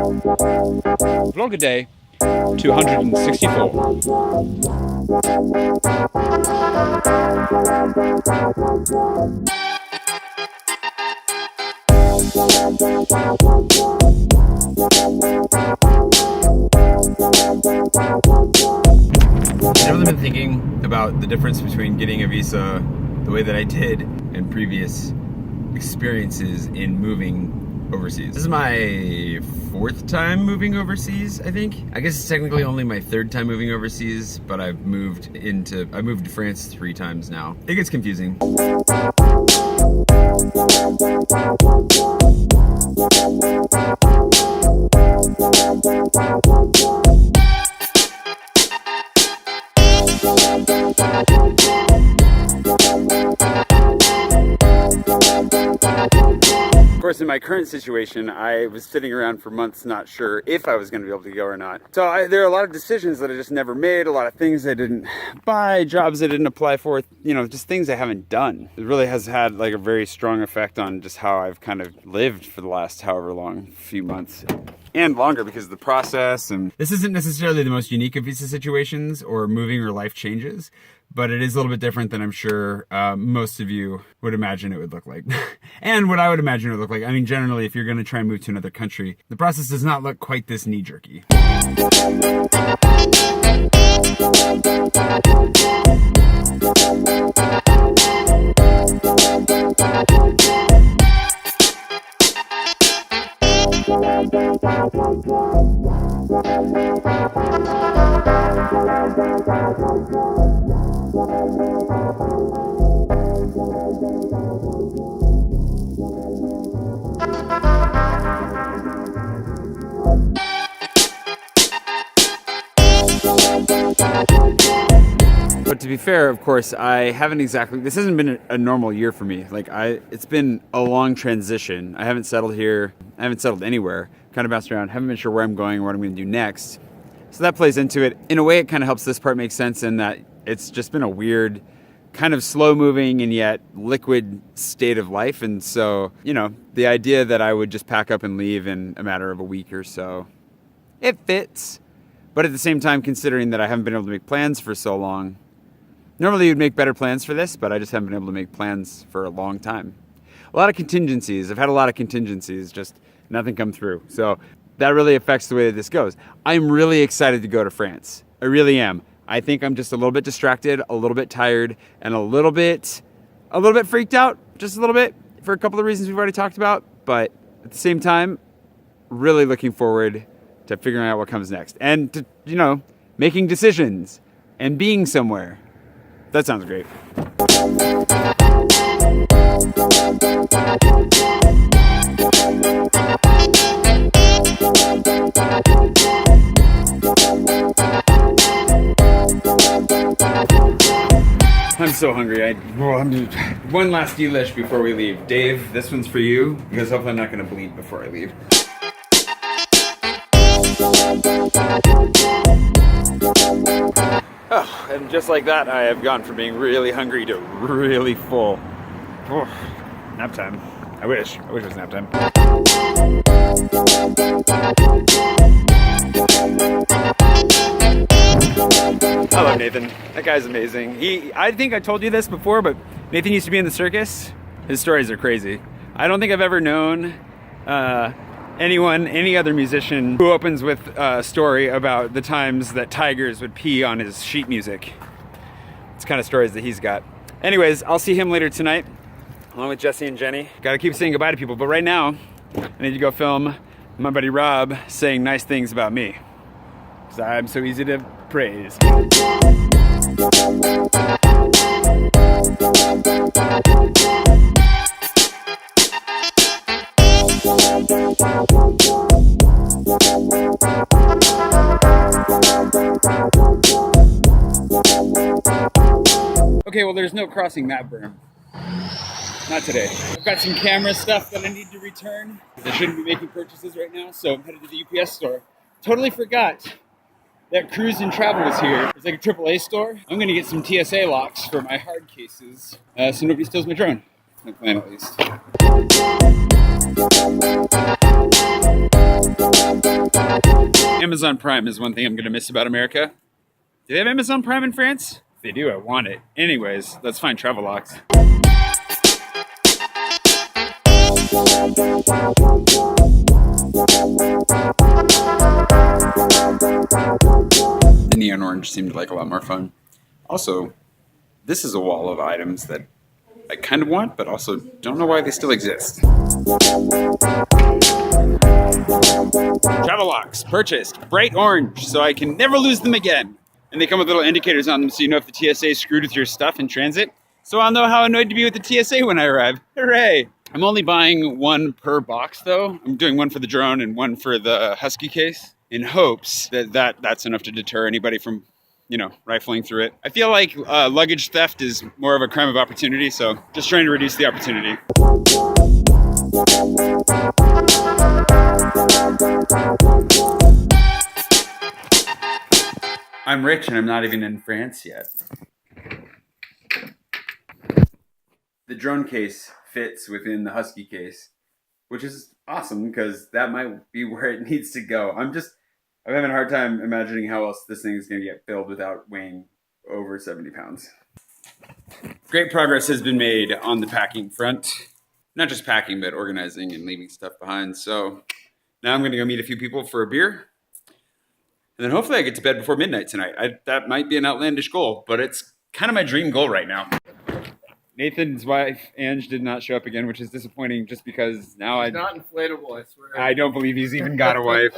Vlog a day 264. I've really been thinking about the difference between getting a visa the way that I did and previous experiences in moving overseas. This is my fourth time moving overseas, I think. I guess it's technically only my third time moving overseas, but I've moved to France 3 times now. It gets confusing. Of course, in my current situation, I was sitting around for months not sure if I was going to be able to go or not. So there are a lot of decisions that I just never made, a lot of things I didn't buy, jobs I didn't apply for, you know, just things I haven't done. It really has had like a very strong effect on just how I've kind of lived for the last however long, few months. And longer because of the process. And this isn't necessarily the most unique of visa situations or moving or life changes, but it is a little bit different than I'm sure most of you would imagine it would look like. And what I would imagine it would look like. I mean, generally, if you're going to try and move to another country, the process does not look quite this knee-jerky. But to be fair, of course, I haven't exactly, this hasn't been a normal year for me. Like it's been a long transition. I haven't settled here. I haven't settled anywhere. Kind of bounced around. Haven't been sure where I'm going or what I'm going to do next. So that plays into it. In a way, it kind of helps this part make sense in that it's just been a weird, kind of slow moving and yet liquid state of life. And so, you know, the idea that I would just pack up and leave in a matter of a week or so, it fits. But at the same time, considering that I haven't been able to make plans for so long, normally you'd make better plans for this, but I just haven't been able to make plans for a long time. A lot of contingencies. I've had a lot of contingencies, just nothing come through. So that really affects the way that this goes. I'm really excited to go to France. I really am. I think I'm just a little bit distracted, a little bit tired, and a little bit freaked out, just a little bit, for a couple of reasons we've already talked about. But at the same time, really looking forward to figuring out what comes next. And to, you know, making decisions and being somewhere. That sounds great. I'm so hungry. One last delish before we leave. Dave, this one's for you, because hopefully I'm not going to bleed before I leave. Oh, and just like that, I have gone from being really hungry to really full. Oh, nap time. I wish it was nap time. I love Nathan. That guy's amazing. I think I told you this before, but Nathan used to be in the circus. His stories are crazy. I don't think I've ever known any other musician who opens with a story about the times that tigers would pee on his sheet music. It's kind of stories that he's got. Anyways, I'll see him later tonight, along with Jesse and Jenny. Gotta keep saying goodbye to people, but right now, I need to go film my buddy Rob saying nice things about me, because I'm so easy to praise. Okay, well, there's no crossing that berm. Not today. I've got some camera stuff that I need to return. I shouldn't be making purchases right now, so I'm headed to the UPS store. Totally forgot that Cruise and Travel was here. It's like a AAA store. I'm gonna get some TSA locks for my hard cases, so nobody steals my drone. My plan, at least. Amazon Prime is one thing I'm going to miss about America. Do they have Amazon Prime in France? If they do, I want it. Anyways, let's find Travelocks. The neon orange seemed like a lot more fun. Also, this is a wall of items that I kind of want, but also don't know why they still exist. Travelocks purchased bright orange, so I can never lose them again. And they come with little indicators on them, so you know if the TSA screwed with your stuff in transit. So I'll know how annoyed to be with the TSA when I arrive. Hooray! I'm only buying one per box, though. I'm doing one for the drone and one for the Husky case, in hopes that that's enough to deter anybody from, rifling through it. I feel like luggage theft is more of a crime of opportunity, so just trying to reduce the opportunity. I'm rich and I'm not even in France yet. The drone case fits within the Husky case, which is awesome because that might be where it needs to go. I'm having a hard time imagining how else this thing is going to get filled without weighing over 70 pounds. Great progress has been made on the packing front. Not just packing, but organizing and leaving stuff behind. So now I'm going to go meet a few people for a beer. And then hopefully I get to bed before midnight tonight. That might be an outlandish goal, but it's kind of my dream goal right now. Nathan's wife, Ange, did not show up again, which is disappointing just because now He's not inflatable, I swear. I don't believe he's even got a wife.